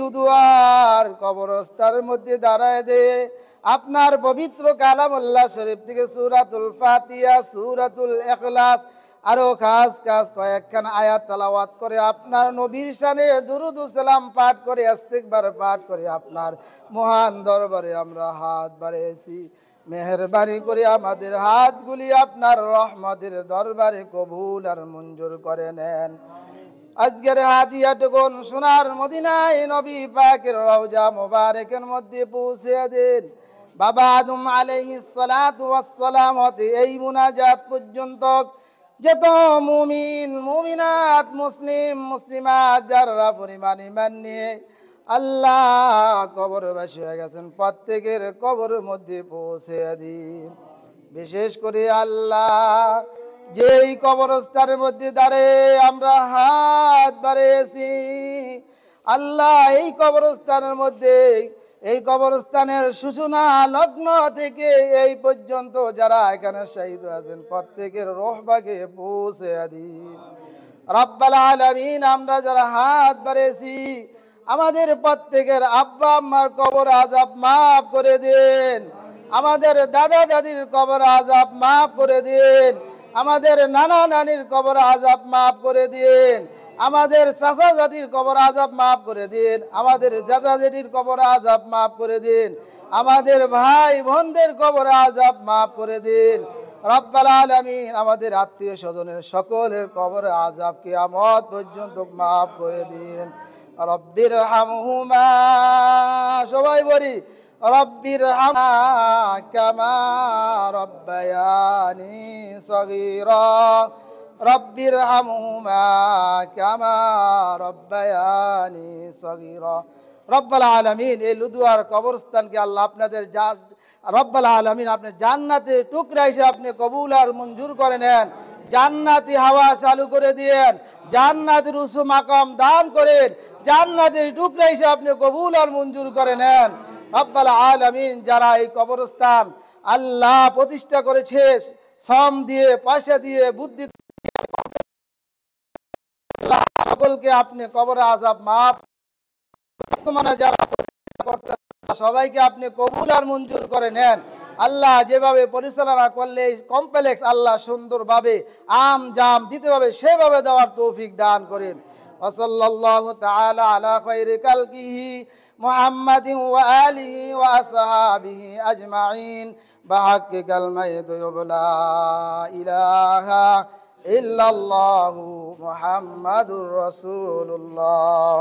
লুদুয়ার কবরস্থানের মধ্যে দাঁড়ায় দে আপনার পবিত্র কালামুল্লাহ শরীফ থেকে সূরাতুল ফাতিহা, সূরাতুল ইখলাস আরো খাস খাস কয়েকখানা আয়াত তেলাওয়াত করে আপনার নবীর শানে দুরূদ ও সালাম পাঠ করে ইস্তিগফার পাঠ করে আপনার মহান দরবারে আমরা হাত বাড়িয়েছি। মেহেরবানি করে আমাদের হাতগুলি আপনার রহমতের দরবারে কবুল আর মঞ্জুর করে নেন। আজকের হাদিয়াটুকুন সোনার মদিনায় নবী পাকের রওজা মোবারকের মধ্যে পৌঁছে দিন। বাবা আদম আলাইহিস সালাতু ওয়াস সালাম হতে এই মুনাজাত পর্যন্ত যত মুমিন মুমিনাত মুসলিম মুসলিমাত যারা পরিমাণ ঈমান নিয়ে আল্লাহ কবরবাসী হয়ে গেছেন প্রত্যেকের কবরের মধ্যে পৌঁছে দিন। বিশেষ করে আল্লাহ যেই কবরস্থানের মধ্যে দাঁড়িয়ে আমরা হাত বাড়িয়েছি, আল্লাহ এই কবরস্থানের মধ্যে এই কবরস্থানের সূচনা লগ্ন থেকে এই পর্যন্ত যারা এখানে শহীদ আছেন প্রত্যেকের রহবাকে পৌঁছে দিন। রব্বাল আলামিন আমরা যারা হাত বাড়িয়েছি আমাদের প্রত্যেকের আব্বা আম্মার কবর আযাব মাফ করে দিন, আমাদের দাদা দাদির কবর আযাব মাফ করে দিন, আমাদের নানা নানির কবর আযাব মাফ করে দিন, আমাদের চাচা জাতির কবর আযাব মাফ করে দিন, আমাদের চাচা জেঠির কবর আযাব মাফ করে দিন, আমাদের ভাই বোনদের কবর আযাব মাফ করে দিন। রব্বাল আলামিন আমাদের আত্মীয় স্বজনের সকলের কবর আযাব কিয়ামত পর্যন্ত মাফ করে দিন। রব্বির হামহুমা সবাই বলি রব্বির হামা কামা রব্বায়ানি সগীরা রব্বির হামহুমা কামা রব্বায়ানি সগীরা। রব্বাল আলামিন এই লুদুয়ার কবরস্থানকে আল্লাহ আপনাদের রব্বাল আলামিন আপনি জান্নাতে টুকরা হিসেবে আপনি কবুল আর মঞ্জুর করে নেন, জান্নাতি হাওয়া চালু করে দিয়েন, জান্নাতের উঁচু মাকাম দান করেন, জান্নাতের টুকরা হিসেবে আপনি কবুল আর মঞ্জুর করে নেন। রব্বাল আলামিন যারা এই কবরস্থান আল্লাহ প্রতিষ্ঠা করেছে শ্রম দিয়ে পয়সা দিয়ে বুদ্ধি সকলকে আপনি কবর আযাব মাফ বর্তমানে যারা সবাইকে আপনি কবুল আর মঞ্জুর করে নেন। আল্লাহ যেভাবে পরিচালনা করলে কমপ্লেক্স আল্লাহ সুন্দরভাবে আম জাম দিতে হবে সেভাবে দেওয়ার তৌফিক দান করেন। ওয়াসাল্লাল্লাহু তাআলা আলা খায়রি কালকিহি মুহাম্মাদিন ওয়া আলিহি ওয়া আসহাবিহি আজমাইন বিহাক্কি কালিমাতি লা ইলাহা ইল্লাল্লাহু মুহাম্মাদুর রাসূলুল্লাহ।